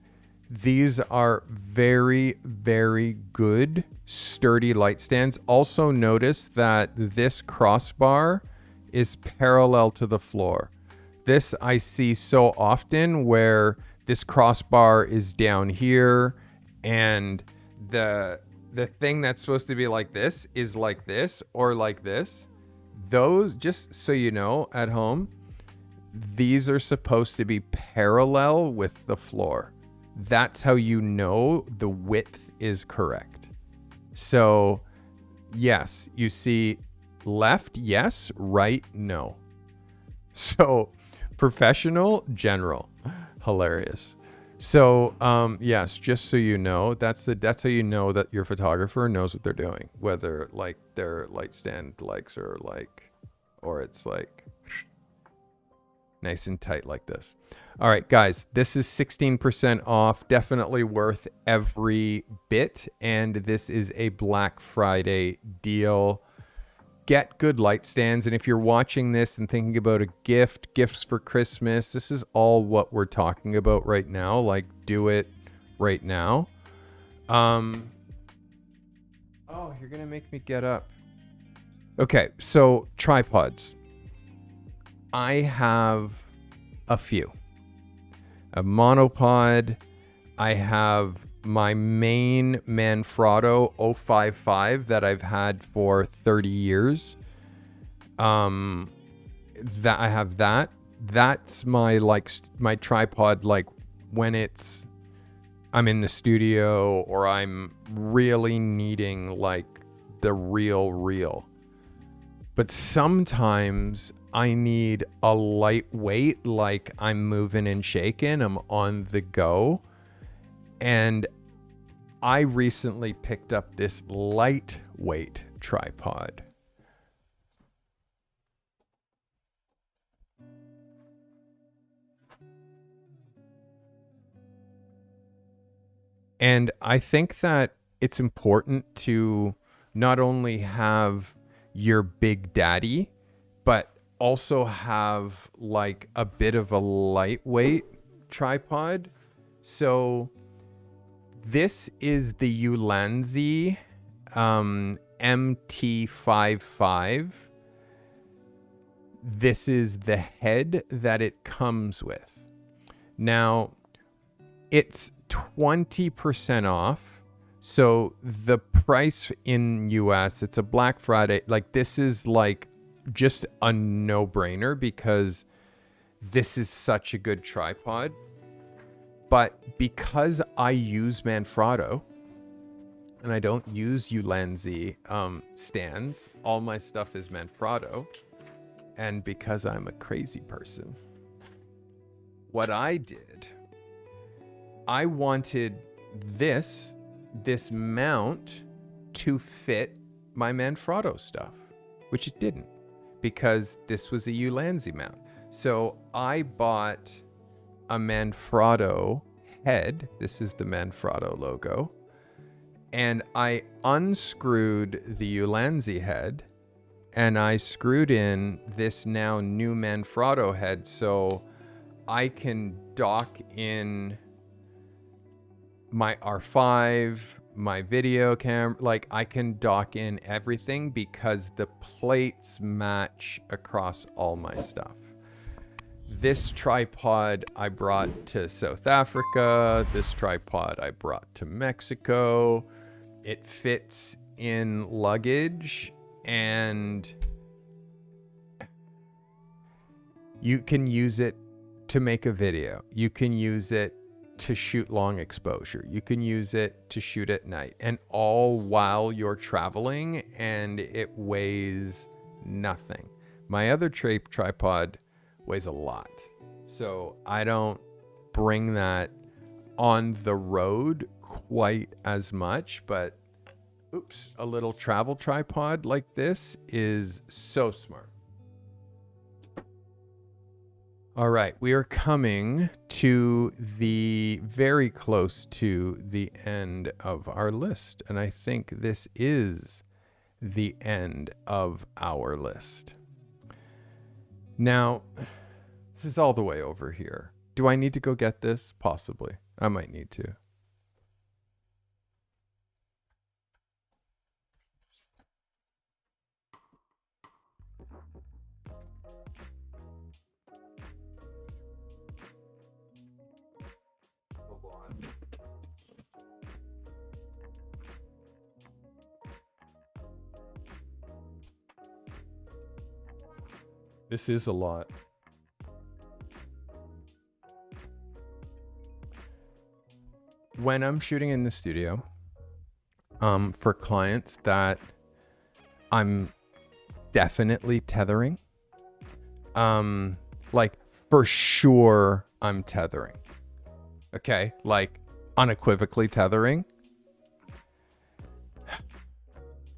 These are very, very good, sturdy light stands. Also notice that this crossbar is parallel to the floor. This I see so often where this crossbar is down here and the thing that's supposed to be like this is like this or like this. Those, just so you know at home, these are supposed to be parallel with the floor. That's how you know the width is correct. So, yes, you see left, yes, right, no. So, professional, general, hilarious. So, yes, just so you know, that's how you know that your photographer knows what they're doing, whether like their light stand legs are like, or it's like nice and tight like this. All right, guys, this is 16% off, definitely worth every bit. And this is a Black Friday deal. Get good light stands. And if you're watching this and thinking about a gifts for Christmas, this is all what we're talking about right now. Like, do it right now. Oh, you're going to make me get up. Okay, so tripods. I have a few. A monopod. I have my main Manfrotto 055 that I've had for 30 years. That I have that. That's my my tripod, like when I'm in the studio or I'm really needing like the real. But sometimes I need a lightweight, like I'm moving and shaking, I'm on the go. And I recently picked up this lightweight tripod. And I think that it's important to not only have your big daddy, but also have like a bit of a lightweight tripod. So this is the Ulanzi MT55. This is the head that it comes with. Now, it's 20% off. So the price in US, it's a Black Friday. Like, this is like just a no-brainer because this is such a good tripod. But because I use Manfrotto and I don't use Ulanzi stands, all my stuff is Manfrotto. And because I'm a crazy person, what I did, I wanted this mount to fit my Manfrotto stuff, which it didn't because this was a Ulanzi mount. So I bought a Manfrotto head. This is the Manfrotto logo. And I unscrewed the Ulanzi head and I screwed in this now new Manfrotto head so I can dock in my R5, my video camera, like I can dock in everything because the plates match across all my stuff. This tripod I brought to South Africa. This tripod I brought to Mexico. It fits in luggage and you can use it to make a video. You can use it to shoot long exposure. You can use it to shoot at night, and all while you're traveling, and it weighs nothing. My other tripod weighs a lot, so I don't bring that on the road quite as much, but a little travel tripod like this is so smart. All right, we are coming to the very close to the end of our list, and I think this is the end of our list. Now, this is all the way over here. Do I need to go get this? Possibly. I might need to. This is a lot. When I'm shooting in the studio, for clients that I'm definitely tethering, like for sure I'm tethering. Okay, like unequivocally tethering.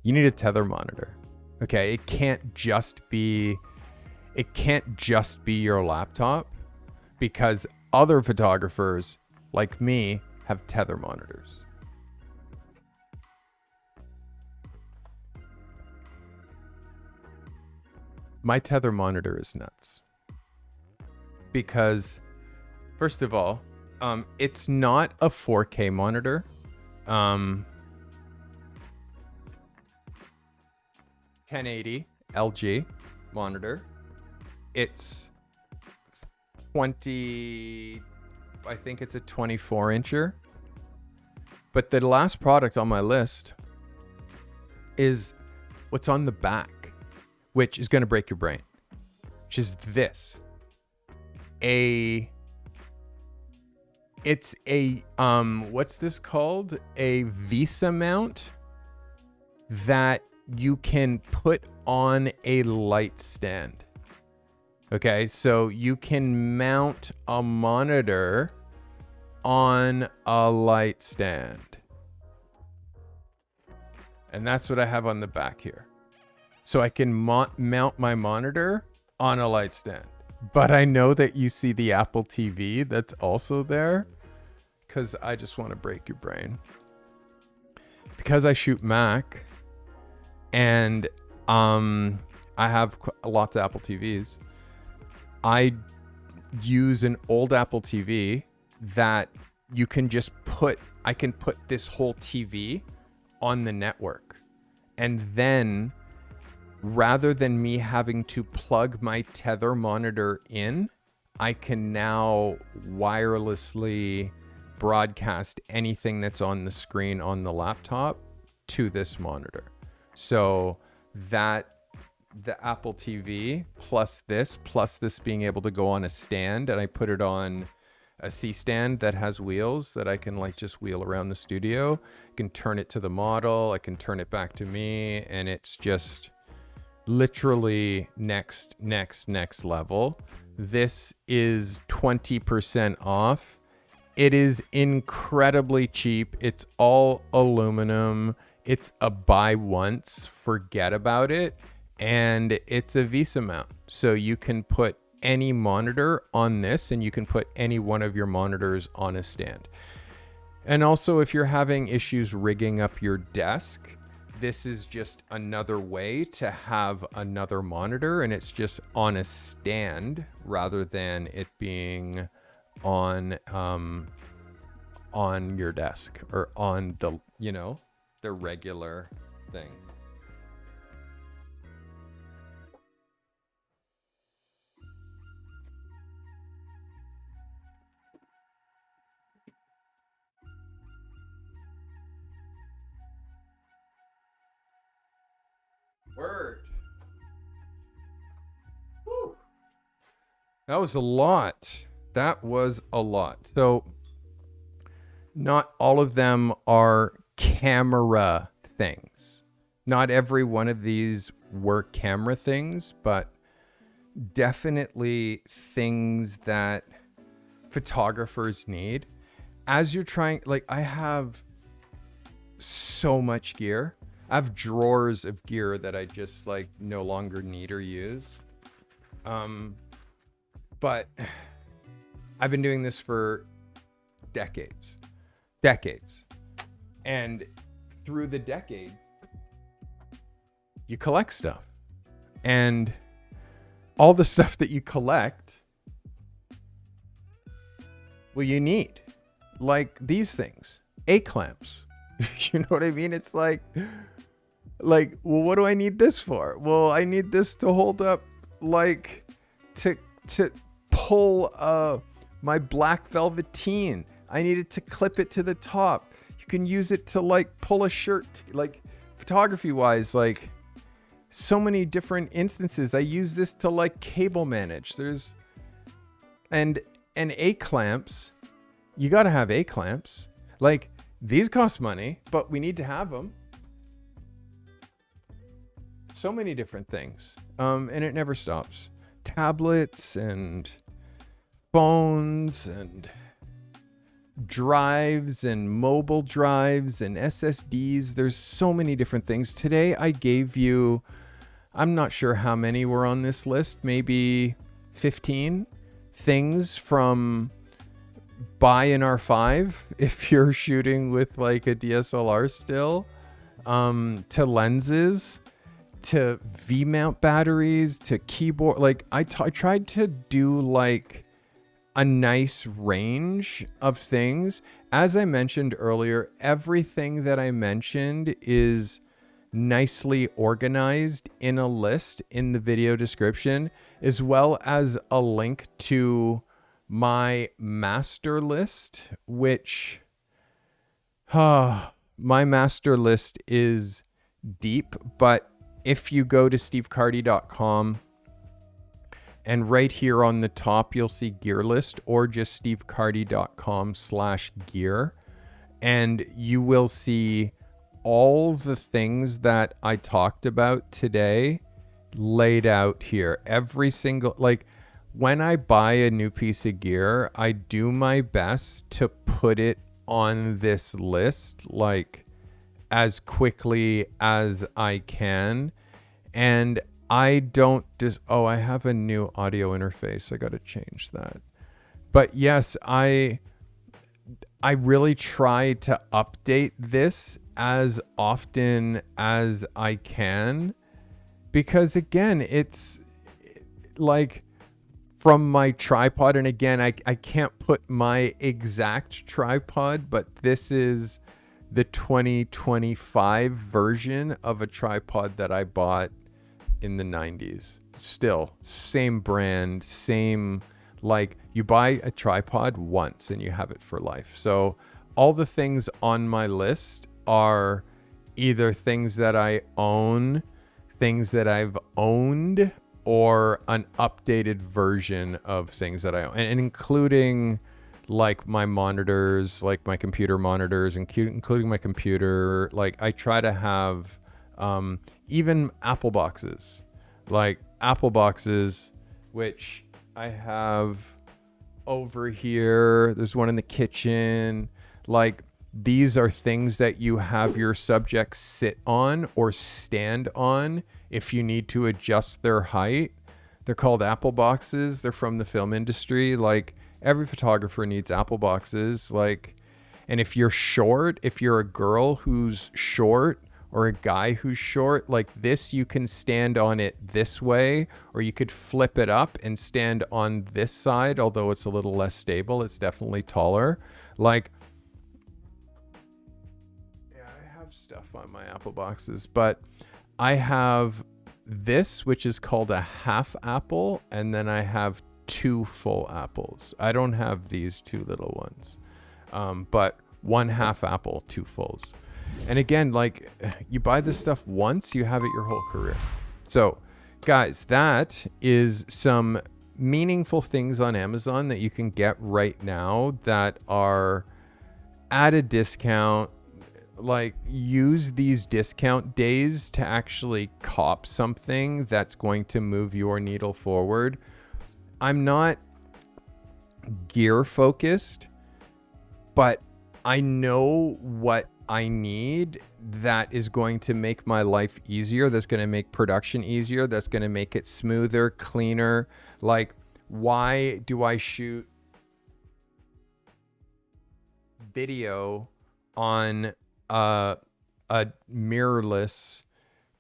You need a tether monitor. Okay, it can't just be your laptop, because other photographers like me have tether monitors. My tether monitor is nuts because, first of all, it's not a 4K monitor. 1080 LG monitor. It's 20, I think it's a 24 incher. But the last product on my list is what's on the back, which is going to break your brain, which is this. It's a, what's this called? A Visa mount that you can put on a light stand. Okay, so you can mount a monitor on a light stand. And that's what I have on the back here. So I can mount my monitor on a light stand. But I know that you see the Apple TV that's also there, because I just want to break your brain. Because I shoot Mac, and I have lots of Apple TVs. I use an old Apple TV that you can just I can put this whole TV on the network. And then rather than me having to plug my tether monitor in, I can now wirelessly broadcast anything that's on the screen on the laptop to this monitor. So that the Apple TV plus this being able to go on a stand, and I put it on a C-stand that has wheels that I can like just wheel around the studio. I can turn it to the model, I can turn it back to me, and it's just literally next level. This is 20% off. It is incredibly cheap. It's all aluminum. It's a buy once, forget about it. And it's a Visa mount. So you can put any monitor on this, and you can put any one of your monitors on a stand. And also, if you're having issues rigging up your desk, this is just another way to have another monitor, and it's just on a stand rather than it being on your desk or on the, the regular thing. Word. Woo. That was a lot. So not all of them are camera things. Not every one of these were camera things, but definitely things that photographers need. As you're trying, like, I have so much gear. I have drawers of gear that I just like no longer need or use. But I've been doing this for decades. And through the decades, you collect stuff. And all the stuff that you collect, well, you need. Like these things, A-clamps. You know what I mean? It's like, well, what do I need this for? Well, I need this to hold up, like, to pull my black velveteen. I need it to clip it to the top. You can use it to, like, pull a shirt. Like, photography-wise, like, so many different instances. I use this to, like, cable manage. And A-clamps. You got to have A-clamps. Like, these cost money, but we need to have them. So many different things. And it never stops. Tablets and phones and drives and mobile drives and SSDs. There's so many different things. Today I gave you, I'm not sure how many were on this list, maybe 15 things from buy an R5 if you're shooting with like a DSLR still, to lenses, to V-mount batteries, to keyboard. Like I tried to do like a nice range of things. As I mentioned earlier, everything that I mentioned is nicely organized in a list in the video description, as well as a link to my master list, which my master list is deep, but if you go to stevecarty.com and right here on the top, you'll see gear list, or just stevecarty.com/gear. And you will see all the things that I talked about today laid out here. Every single, like, when I buy a new piece of gear, I do my best to put it on this list, like, as quickly as I can. And I don't just, I have a new audio interface. I got to change that. But yes, I really try to update this as often as I can, because again, it's like from my tripod. And again, I can't put my exact tripod, but this is the 2025 version of a tripod that I bought in the 90s. Still same brand, same, like, you buy a tripod once and you have it for life. So all the things on my list are either things that I own, things that I've owned, or an updated version of things that I own, and including like my monitors, like my computer monitors, including my computer. Like I try to have even Apple boxes, like Apple boxes, which I have over here. There's one in the kitchen. Like, these are things that you have your subjects sit on or stand on if you need to adjust their height. They're called Apple boxes. They're from the film industry. Like, every photographer needs Apple boxes. Like, and if you're short, if you're a girl who's short or a guy who's short, like this, you can stand on it this way, or you could flip it up and stand on this side, although it's a little less stable. It's definitely taller. Like, yeah, I have stuff on my Apple boxes, but I have this, which is called a half apple, and then I have 2 full apples. I don't have these 2 little ones, but 1 half apple, 2 fulls. And again, like, you buy this stuff once, you have it your whole career. So guys, that is some meaningful things on Amazon that you can get right now that are at a discount. Like, use these discount days to actually cop something that's going to move your needle forward. I'm not gear focused, but I know what I need that is going to make my life easier, that's going to make production easier, that's going to make it smoother, cleaner. Like, why do I shoot video on a mirrorless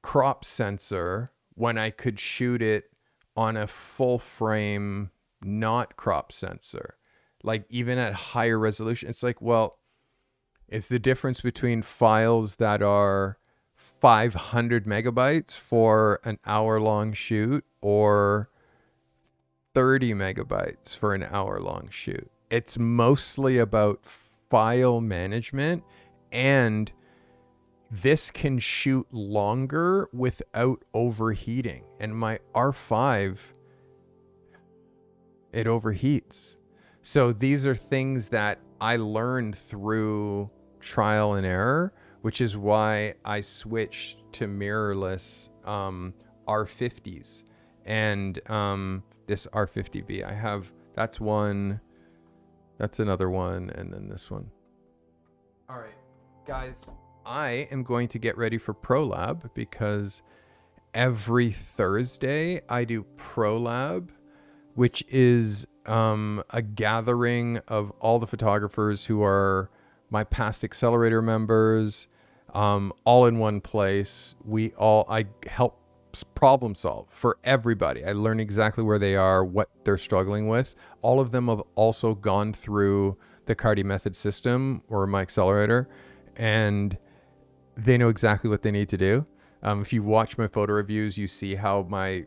crop sensor when I could shoot it on a full frame, not crop sensor, like even at higher resolution? It's like, well, it's the difference between files that are 500 megabytes for an hour-long shoot or 30 megabytes for an hour-long shoot. It's mostly about file management, and this can shoot longer without overheating. And my R5, it overheats. So these are things that I learned through trial and error, which is why I switched to mirrorless R50s and this R50V. I have, that's one, that's another one, and then this one. All right, guys, I am going to get ready for ProLab because every Thursday I do ProLab, which is a gathering of all the photographers who are my past accelerator members, all in one place. I help problem solve for everybody. I learn exactly where they are, what they're struggling with. All of them have also gone through the Carty method system or my accelerator, and they know exactly what they need to do. If you watch my photo reviews, you see how my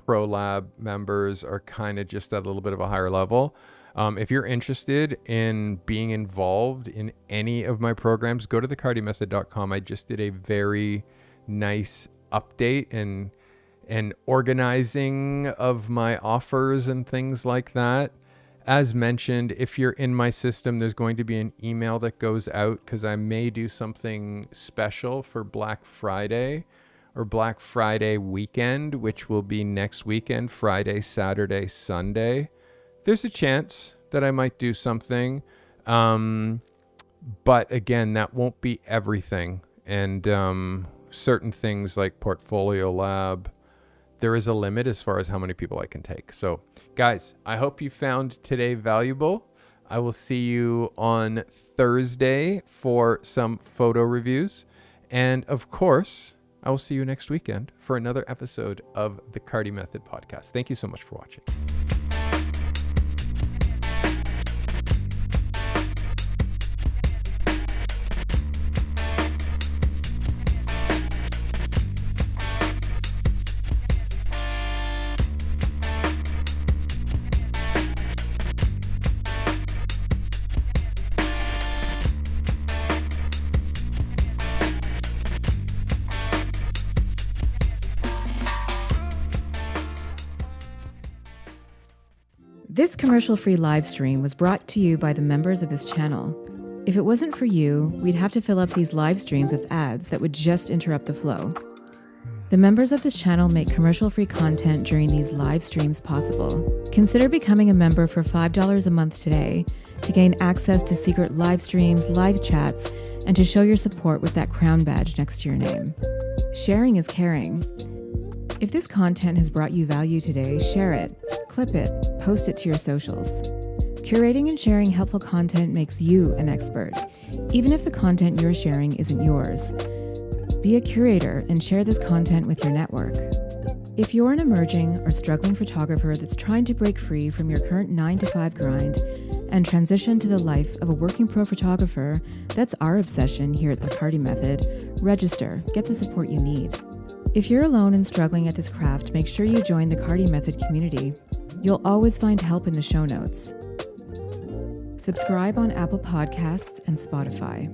ProLab members are kind of just at a little bit of a higher level. If you're interested in being involved in any of my programs, go to thecartymethod.com. I just did a very nice update and organizing of my offers and things like that. As mentioned, if you're in my system, there's going to be an email that goes out because I may do something special for Black Friday or Black Friday weekend, which will be next weekend, Friday, Saturday, Sunday. There's a chance that I might do something. But again, that won't be everything. And certain things like Portfolio Lab, there is a limit as far as how many people I can take. So guys, I hope you found today valuable. I will see you on Thursday for some photo reviews. And of course, I will see you next weekend for another episode of the Carty Method podcast. Thank you so much for watching. This commercial-free live stream was brought to you by the members of this channel. If it wasn't for you, we'd have to fill up these live streams with ads that would just interrupt the flow. The members of this channel make commercial-free content during these live streams possible. Consider becoming a member for $5 a month today to gain access to secret live streams, live chats, and to show your support with that crown badge next to your name. Sharing is caring. If this content has brought you value today, share it, clip it, post it to your socials. Curating and sharing helpful content makes you an expert, even if the content you're sharing isn't yours. Be a curator and share this content with your network. If you're an emerging or struggling photographer that's trying to break free from your current 9-to-5 grind and transition to the life of a working pro photographer, that's our obsession here at the Carty Method. Register, get the support you need. If you're alone and struggling at this craft, make sure you join the Carty Method community. You'll always find help in the show notes. Subscribe on Apple Podcasts and Spotify.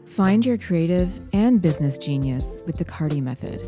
Find your creative and business genius with the Carty Method.